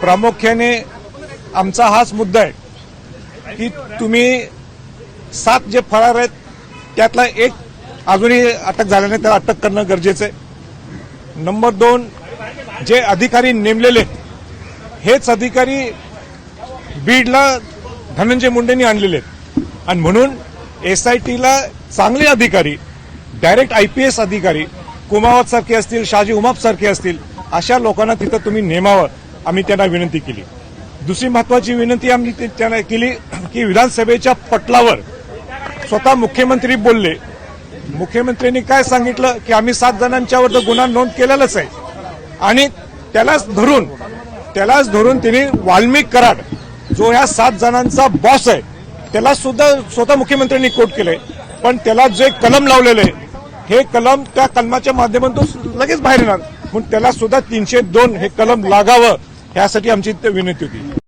प्रामुख्याने आमचा हाच मुद्दा आहे की तुम्ही 7 जे फरार आहेत त्यातला एक अजूनही अटक झाल्याने त्याला अटक करणं गरजेचं आहे। नंबर 2, जे अधिकारी नेमलेले हेच अधिकारी बीडला धनंजय मुंडेंनी आणलेले आहेत आणि म्हणून एसआयटीला चांगले अधिकारी, डायरेक्ट आयपीएस अधिकारी कुमावत सारखे असतील, शाजी उमाप सारखे असतील, अशा लोकांना तिथं तुम्ही नेमावं, आम्ही त्यांना विनंती केली। दुसरी महत्वाची विनंती आम्ही त्यांना केली की विधानसभेच्या पटलावर स्वतः मुख्यमंत्री बोलले। मुख्यमंत्र्यांनी काय सांगितलं की आम्ही 7 जणांच्यावर गुन्हा नोंद केलेलाच आहे आणि त्यालाच धरून त्यांनी वाल्मिक कराड जो ह्या 7 जणांचा बॉस आहे त्याला सुद्धा स्वतः मुख्यमंत्र्यांनी कोट केलंय, पण त्याला जे कलम लावलेलं आहे हे कलम त्या कलमाच्या माध्यमातून लगेच बाहेर येणार, म्हणून त्याला सुद्धा 302 हे कलम लागावं यासाठी आमची विनंती होती।